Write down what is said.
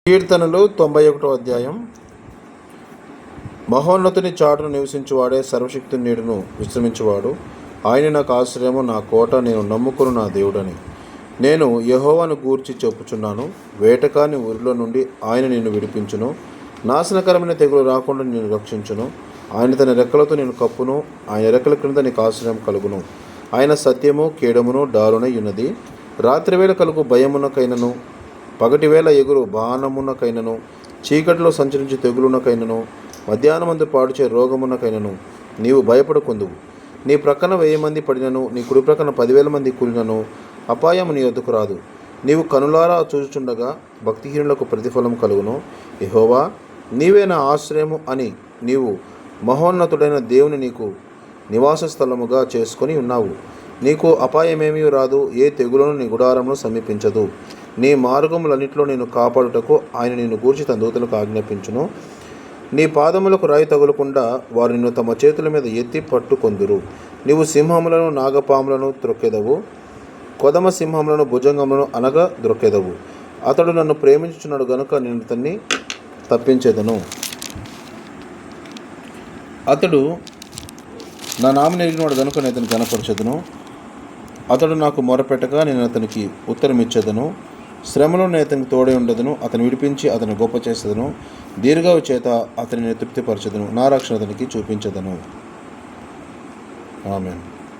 కీర్తనలు 91వ అధ్యాయం. మహోన్నతుని చాటును నివసించువాడే సర్వశక్తుని నీడను విశ్రమించువాడు. ఆయన నాకు ఆశ్రయము, నా కోట, నేను నమ్ముకుని నా దేవుడని. నేను యెహోవాను గూర్చి చెప్పుచున్నాను. వేటకాని ఊరిలో నుండి ఆయన నిన్ను విడిపించును. నాశనకరమైన తెగులు రాకుండా నేను రక్షించును. ఆయన తన రెక్కలతో నేను కప్పును. ఆయన రెక్కల క్రింద నీకు ఆశ్రయం కలుగును. ఆయన సత్యము కేడమును డాలునై ఉన్నది. రాత్రివేళ కలుగు భయమునకైనను, పగటివేళ ఎగురు బాణమునకైనను, చీకటిలో సంచరించి తెగులునకైనను, మధ్యాహ్నమందు పాడుచే రోగమునకైనను నీవు భయపడకుందువు. నీ ప్రక్కన 1000 మంది పడినను, నీ కుడి ప్రక్కన 10,000 మంది కూలినను అపాయము నీ వద్దకు రాదు. నీవు కనులారా చూచుచుండగా భక్తిహీనులకు ప్రతిఫలం కలుగును. యెహోవా, నీవే నా ఆశ్రయము అని నీవు మహోన్నతుడైన దేవుని నీకు నివాస స్థలముగా చేసుకొని ఉన్నావు. నీకు అపాయమేమీ రాదు, ఏ తెగులను నీ గుడారమును సమీపించదు. నీ మార్గములన్నిటిలో నేను కాపాడుటకు ఆయన నిన్ను గూర్చి తన దూతలకు ఆజ్ఞాపించును. నీ పాదములకు రాయి తగులకుండా వారు నిన్ను తమ చేతుల మీద ఎత్తి పట్టుకొందురు. నీవు సింహములను నాగపాములను త్రొక్కెదవు, కొదమ సింహములను భుజంగములను అనగా ద్రొక్కెదవు. అతడు నన్ను ప్రేమించుచున్నాడు గనుక నేను అతన్ని తప్పించేదను. అతడు నా నామమును ఎరిగినవాడు గనుక నేను అతన్ని ఘనపరచెదను. అతడు నాకు మొరపెట్టగా నేను అతనికి ఉత్తరమిచ్చేదను. శ్రమలో నేను అతనికి తోడై ఉండదును. అతను విడిపించి అతను గొప్ప చేసేదను. దీర్ఘాయు చేత అతనిని తృప్తిపరచెదను. నా రక్షణ అతనికి చూపించదను. ఆమేన్.